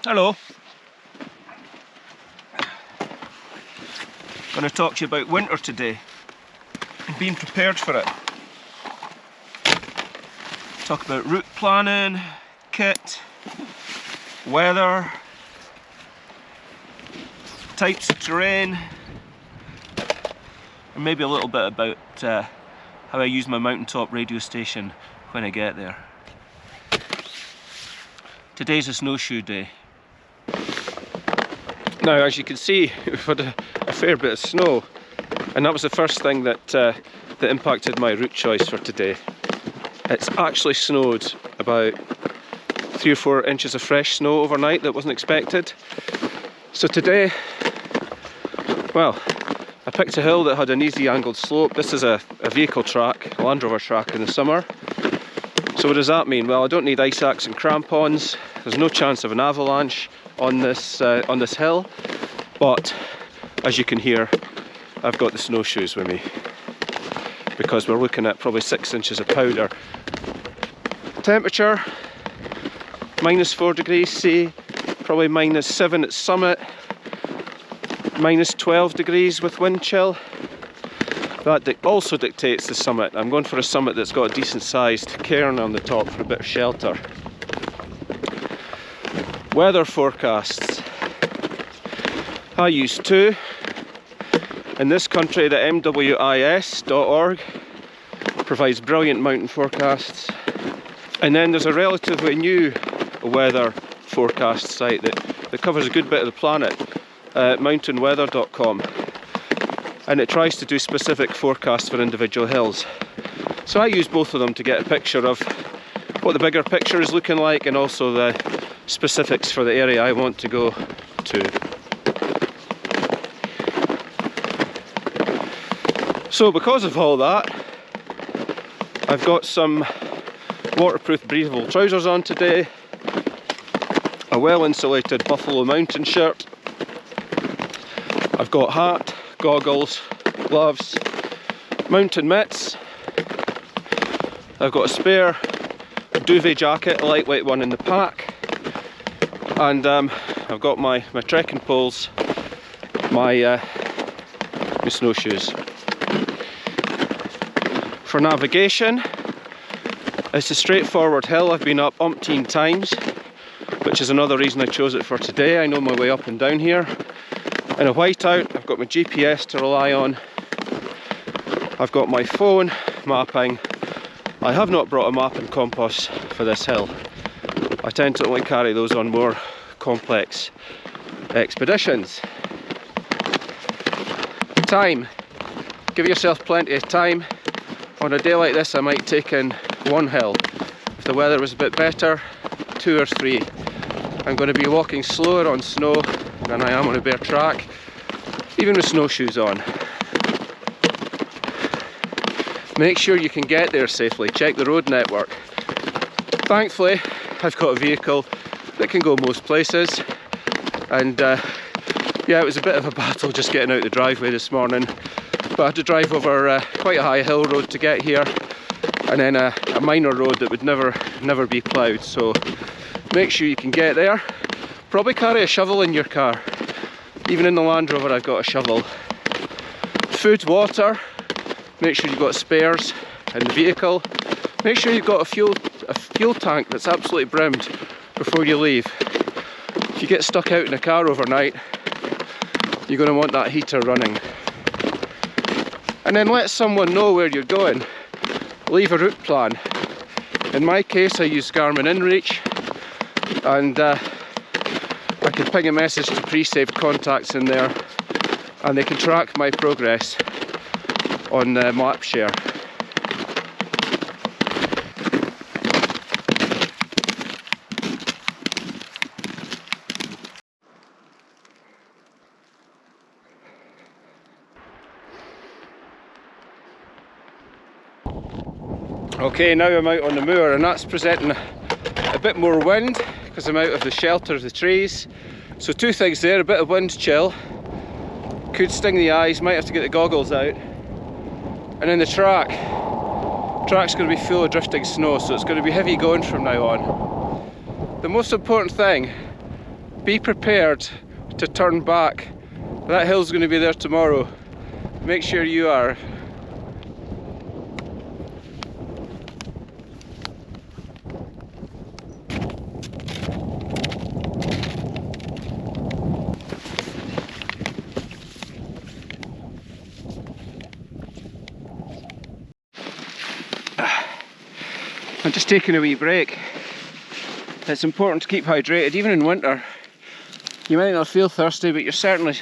Hello. I'm going to talk to you about winter today and being prepared for it. Talk about route planning, kit, weather, types of terrain, and maybe a little bit about how I use my mountaintop radio station when I get there. Today's a snowshoe day. Now, as you can see, we've had a fair bit of snow, and that was the first thing that impacted my route choice for today. It's actually snowed about 3 or 4 inches of fresh snow overnight that wasn't expected. So today, well, I picked a hill that had an easy angled slope. This is a vehicle track, a Land Rover track in the summer. So what does that mean? Well, I don't need ice axe and crampons. There's no chance of an avalanche on this hill, but as you can hear, I've got the snowshoes with me because we're looking at probably 6 inches of powder. Temperature -4 degrees C, probably -7 at summit, -12 degrees with wind chill. That also dictates the summit. I'm going for a summit that's got a decent sized cairn on the top for a bit of shelter. Weather forecasts. I use 2. In this country, the MWIS.org provides brilliant mountain forecasts. And then there's a relatively new weather forecast site that covers a good bit of the planet, mountainweather.com. And it tries to do specific forecasts for individual hills. So I use both of them to get a picture of what the bigger picture is looking like and also the specifics for the area I want to go to. So because of all that, I've got some waterproof breathable trousers on today, a well insulated buffalo mountain shirt, I've got hat, goggles, gloves, mountain mitts, I've got a spare duvet jacket, a lightweight one in the pack, and I've got my trekking poles, my snowshoes. For navigation, it's a straightforward hill I've been up umpteen times, which is another reason I chose it for today. I know my way up and down here. In a whiteout, I've got my GPS to rely on. I've got my phone mapping. I have not brought a map and compass for this hill. I tend to only carry those on more complex expeditions. Time. Give yourself plenty of time. On a day like this, I might take in 1 hill. If the weather was a bit better, 2 or 3. I'm going to be walking slower on snow than I am on a bare track, even with snowshoes on. Make sure you can get there safely. Check the road network. Thankfully, I've got a vehicle that can go most places, and yeah, it was a bit of a battle just getting out the driveway this morning, but I had to drive over quite a high hill road to get here, and then a minor road that would never be ploughed. So make sure you can get there. Probably carry a shovel in your car. Even in the Land Rover, I've got a shovel. Food, water. Make sure you've got spares in the vehicle. Make sure you've got a fuel tank that's absolutely brimmed before you leave. If you get stuck out in a car overnight, you're going to want that heater running. And then let someone know where you're going. Leave a route plan. In my case, I use garmin InReach, and I can ping a message to pre-saved contacts in there, and they can track my progress on MapShare. Okay, now I'm out on the moor, and that's presenting a bit more wind because I'm out of the shelter of the trees. So 2 things there, a bit of wind chill, could sting the eyes, might have to get the goggles out. And then the track's going to be full of drifting snow, so it's going to be heavy going from now on. The most important thing be prepared to turn back. That hill's going to be there tomorrow. Make sure you are. I'm just taking a wee break. It's important to keep hydrated, even in winter. You might not feel thirsty, but you're certainly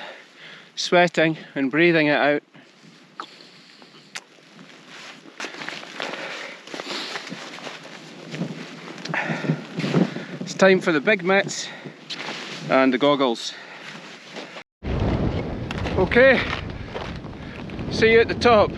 sweating and breathing it out. It's time for the big mitts and the goggles. Okay, see you at the top.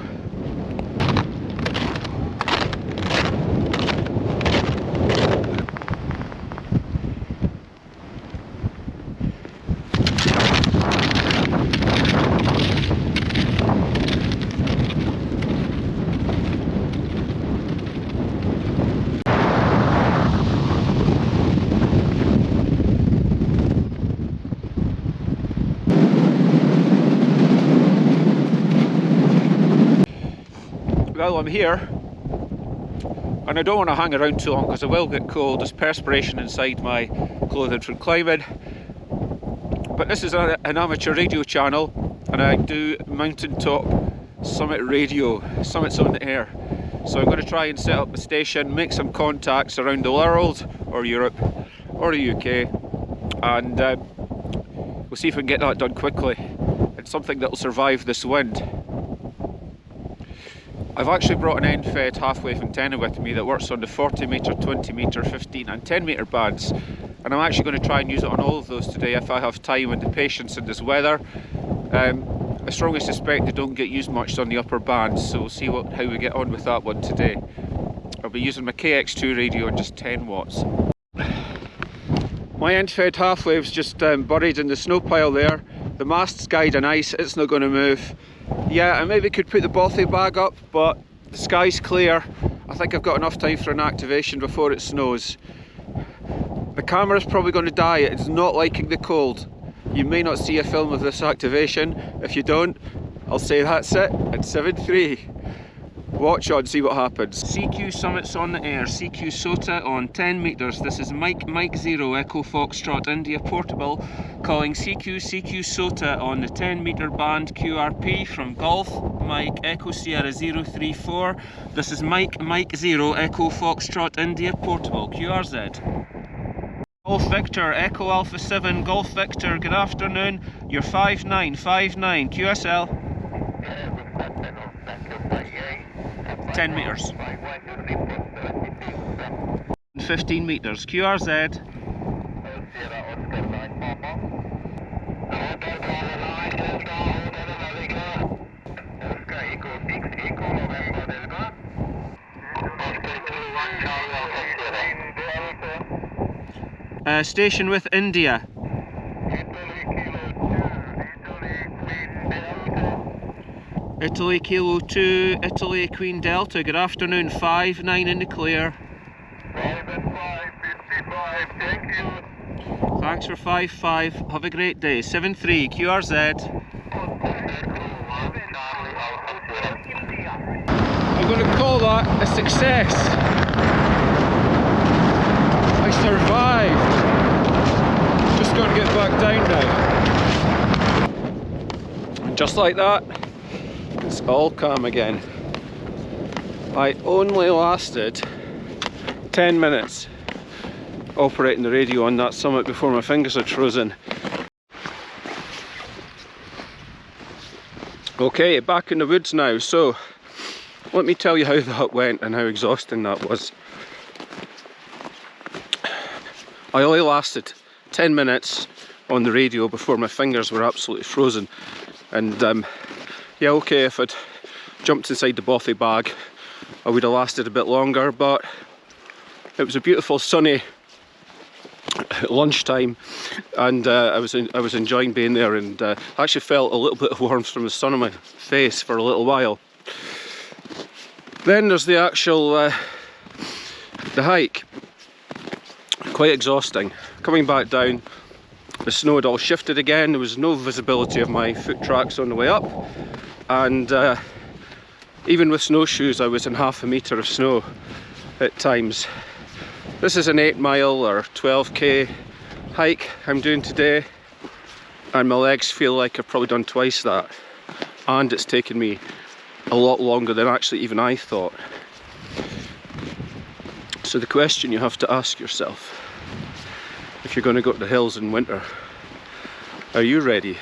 Well, I'm here and I don't want to hang around too long because I will get cold. There's perspiration inside my clothing from climbing. But this is an amateur radio channel and I do mountaintop summit radio, summits on the air. So I'm going to try and set up a station, make some contacts around the world or Europe or the UK, and we'll see if we can get that done quickly. It's something that will survive this wind. I've actually brought an end-fed half-wave antenna with me that works on the 40 metre, 20 metre, 15 and 10 metre bands, and I'm actually going to try and use it on all of those today if I have time and the patience in this weather. I strongly suspect they don't get used much on the upper bands, so we'll see how we get on with that one today. I'll be using my KX2 radio on just 10 watts. My end-fed half-wave's just buried in the snow pile there. The mast's guide on ice, it's not going to move. Yeah, I maybe could put the bothy bag up, but the sky's clear. I think I've got enough time for an activation before it snows. The camera's probably going to die, it's not liking the cold. You may not see a film of this activation. If you don't, I'll say that's it, it's 7.3. Watch on, see what happens. CQ summits on the air, CQ SOTA on 10 metres. This is Mike 0 Echo Foxtrot India Portable calling CQ SOTA on the 10 metre band QRP from Golf Mike Echo Sierra 034. This is Mike 0 Echo Foxtrot India Portable QRZ. Golf Victor Echo Alpha 7 Golf Victor, good afternoon. You're 5959 QSL. 10 metres. 15 metres. QRZ. Station with India. Italy Kilo 2, Italy Queen Delta, good afternoon, 5-9 in the clear. 5 and 5, 55, thank you. Thanks for 5-5, have a great day. 7-3, QRZ. I'm going to call that a success. I survived. Just going to get back down now. And just like that, it's all calm again. I only lasted 10 minutes operating the radio on that summit before my fingers had frozen. Okay, back in the woods now, so let me tell you how that went and how exhausting that was. I only lasted 10 minutes on the radio before my fingers were absolutely frozen, and yeah, okay, if I'd jumped inside the bothy bag I would have lasted a bit longer, but it was a beautiful sunny lunchtime and I was enjoying being there, and I actually felt a little bit of warmth from the sun on my face for a little while. Then there's the actual the hike. Quite exhausting. Coming back down, The snow had all shifted again, there was no visibility of my foot tracks on the way up, and even with snowshoes I was in half a metre of snow at times. This is an 8 mile or 12k hike I'm doing today, and my legs feel like I've probably done twice that, and it's taken me a lot longer than actually even I thought. So the question you have to ask yourself, if you're going to go to the hills in winter, are you ready?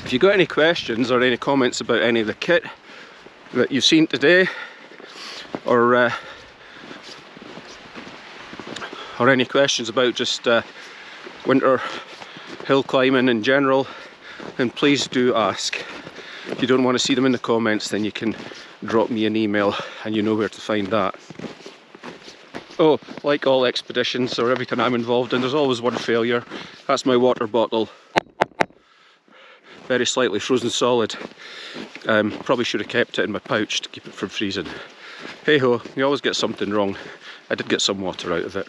If you've got any questions or any comments about any of the kit that you've seen today, or any questions about just winter hill climbing in general, then please do ask. If you don't want to see them in the comments, then you can drop me an email and you know where to find that. Oh, like all expeditions or everything I'm involved in, there's always one failure. That's my water bottle. Very slightly frozen solid. Probably should have kept it in my pouch to keep it from freezing. Hey ho, you always get something wrong. I did get some water out of it.